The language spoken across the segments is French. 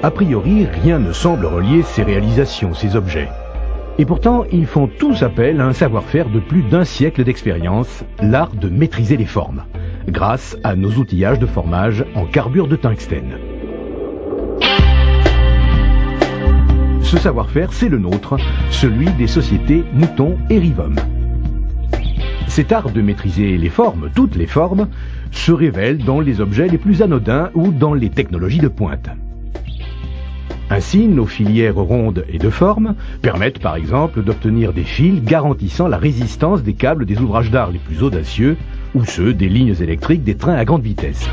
A priori, rien ne semble relier ces réalisations, ces objets. Et pourtant, ils font tous appel à un savoir-faire de plus d'un siècle d'expérience, l'art de maîtriser les formes, grâce à nos outillages de formage en carbure de tungstène. Ce savoir-faire, c'est le nôtre, celui des sociétés Mouton et Rivom. Cet art de maîtriser les formes, toutes les formes, se révèle dans les objets les plus anodins ou dans les technologies de pointe. Ainsi, nos filières rondes et de forme permettent par exemple d'obtenir des fils garantissant la résistance des câbles des ouvrages d'art les plus audacieux ou ceux des lignes électriques des trains à grande vitesse.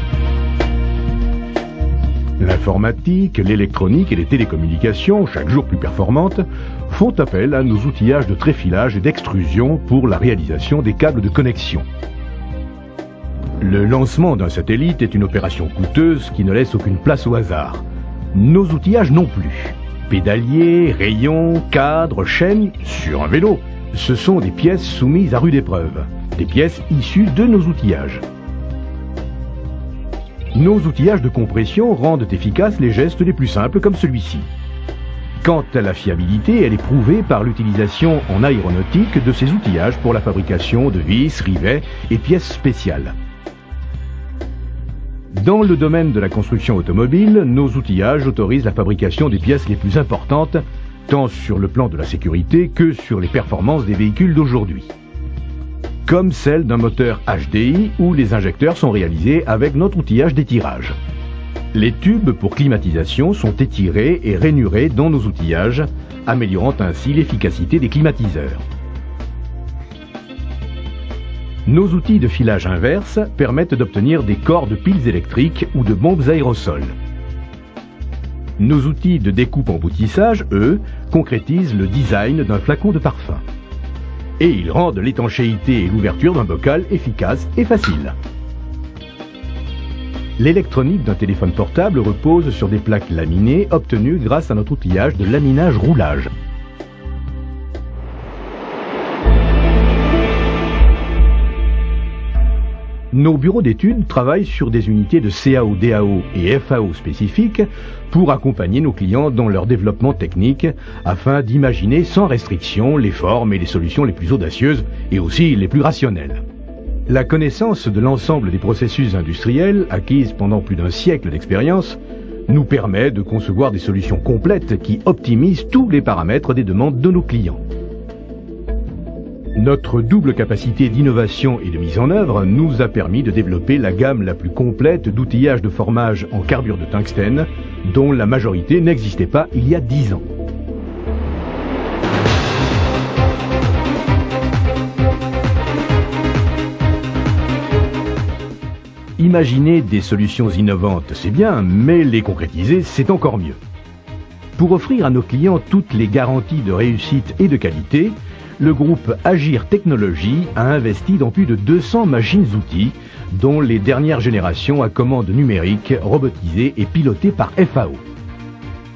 L'informatique, l'électronique et les télécommunications, chaque jour plus performantes, font appel à nos outillages de tréfilage et d'extrusion pour la réalisation des câbles de connexion. Le lancement d'un satellite est une opération coûteuse qui ne laisse aucune place au hasard. Nos outillages non plus. Pédaliers, rayons, cadres, chaînes, sur un vélo. Ce sont des pièces soumises à rude épreuve, des pièces issues de nos outillages. Nos outillages de compression rendent efficaces les gestes les plus simples comme celui-ci. Quant à la fiabilité, elle est prouvée par l'utilisation en aéronautique de ces outillages pour la fabrication de vis, rivets et pièces spéciales. Dans le domaine de la construction automobile, nos outillages autorisent la fabrication des pièces les plus importantes, tant sur le plan de la sécurité que sur les performances des véhicules d'aujourd'hui. Comme celle d'un moteur HDI où les injecteurs sont réalisés avec notre outillage d'étirage. Les tubes pour climatisation sont étirés et rainurés dans nos outillages, améliorant ainsi l'efficacité des climatiseurs. Nos outils de filage inverse permettent d'obtenir des corps de piles électriques ou de bombes aérosols. Nos outils de découpe emboutissage, eux, concrétisent le design d'un flacon de parfum. Et ils rendent l'étanchéité et l'ouverture d'un bocal efficaces et faciles. L'électronique d'un téléphone portable repose sur des plaques laminées obtenues grâce à notre outillage de laminage-roulage. Nos bureaux d'études travaillent sur des unités de CAO, DAO et FAO spécifiques pour accompagner nos clients dans leur développement technique afin d'imaginer sans restriction les formes et les solutions les plus audacieuses et aussi les plus rationnelles. La connaissance de l'ensemble des processus industriels, acquise pendant plus d'un siècle d'expérience, nous permet de concevoir des solutions complètes qui optimisent tous les paramètres des demandes de nos clients. Notre double capacité d'innovation et de mise en œuvre nous a permis de développer la gamme la plus complète d'outillages de formage en carbure de tungstène, dont la majorité n'existait pas il y a 10 ans. Imaginer des solutions innovantes, c'est bien, mais les concrétiser, c'est encore mieux. Pour offrir à nos clients toutes les garanties de réussite et de qualité, le groupe Agir Technologies a investi dans plus de 200 machines-outils, dont les dernières générations à commande numérique, robotisées et pilotées par FAO.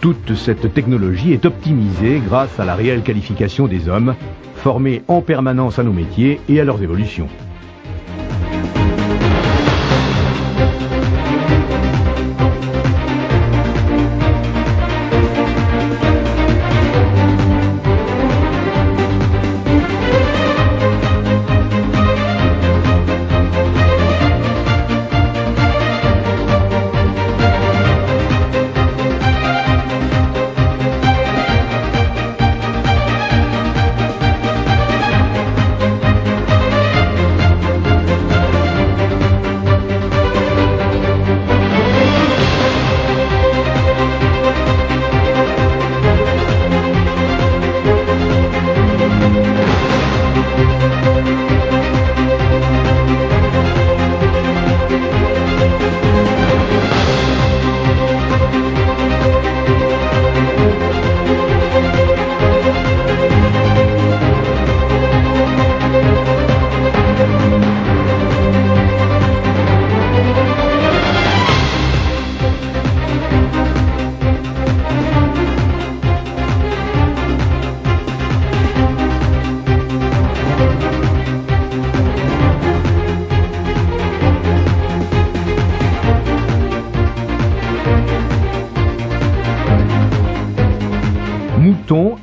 Toute cette technologie est optimisée grâce à la réelle qualification des hommes, formés en permanence à nos métiers et à leurs évolutions.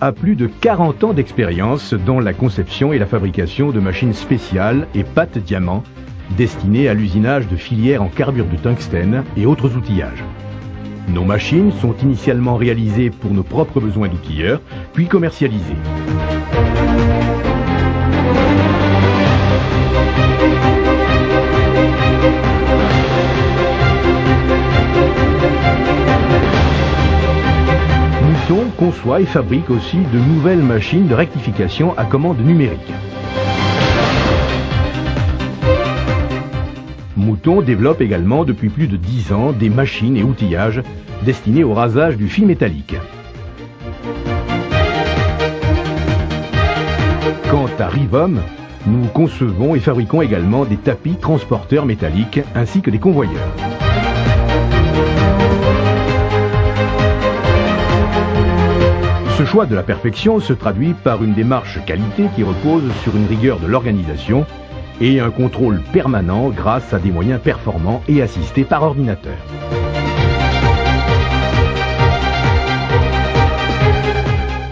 a plus de 40 ans d'expérience dans la conception et la fabrication de machines spéciales et pâtes diamants destinées à l'usinage de filières en carbure de tungstène et autres outillages. Nos machines sont initialement réalisées pour nos propres besoins d'outilleurs, puis commercialisées. Mouton conçoit et fabrique aussi de nouvelles machines de rectification à commande numérique. Mouton développe également depuis plus de 10 ans des machines et outillages destinés au rasage du fil métallique. Quant à Rivom, nous concevons et fabriquons également des tapis transporteurs métalliques ainsi que des convoyeurs. Ce choix de la perfection se traduit par une démarche qualité qui repose sur une rigueur de l'organisation et un contrôle permanent grâce à des moyens performants et assistés par ordinateur.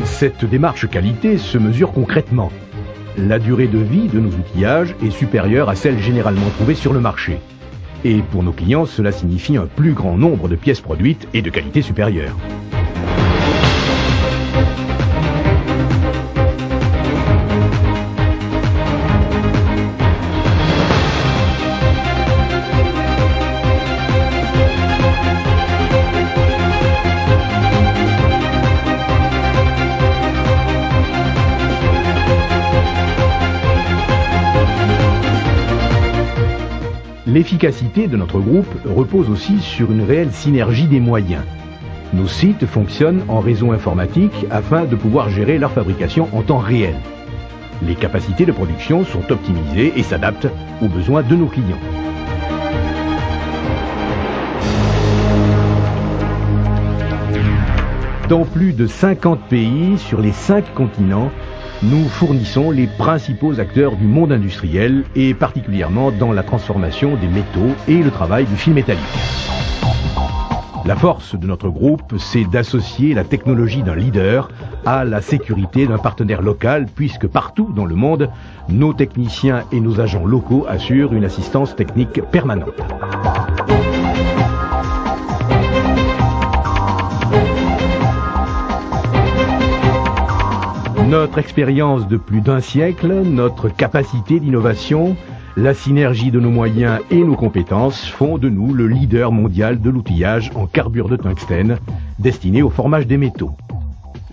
Cette démarche qualité se mesure concrètement. La durée de vie de nos outillages est supérieure à celle généralement trouvée sur le marché. Et pour nos clients, cela signifie un plus grand nombre de pièces produites et de qualité supérieure. L'efficacité de notre groupe repose aussi sur une réelle synergie des moyens. Nos sites fonctionnent en réseau informatique afin de pouvoir gérer leur fabrication en temps réel. Les capacités de production sont optimisées et s'adaptent aux besoins de nos clients. Dans plus de 50 pays sur les 5 continents, nous fournissons les principaux acteurs du monde industriel et particulièrement dans la transformation des métaux et le travail du fil métallique. La force de notre groupe, c'est d'associer la technologie d'un leader à la sécurité d'un partenaire local puisque partout dans le monde, nos techniciens et nos agents locaux assurent une assistance technique permanente. Notre expérience de plus d'un siècle, notre capacité d'innovation, la synergie de nos moyens et nos compétences font de nous le leader mondial de l'outillage en carbure de tungstène destiné au formage des métaux.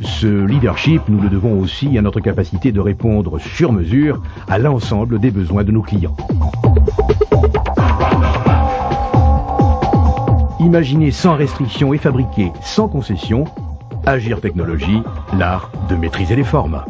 Ce leadership, nous le devons aussi à notre capacité de répondre sur mesure à l'ensemble des besoins de nos clients. Imaginer sans restriction et fabriquer sans concession, Agir Technologies, l'art de maîtriser les formes.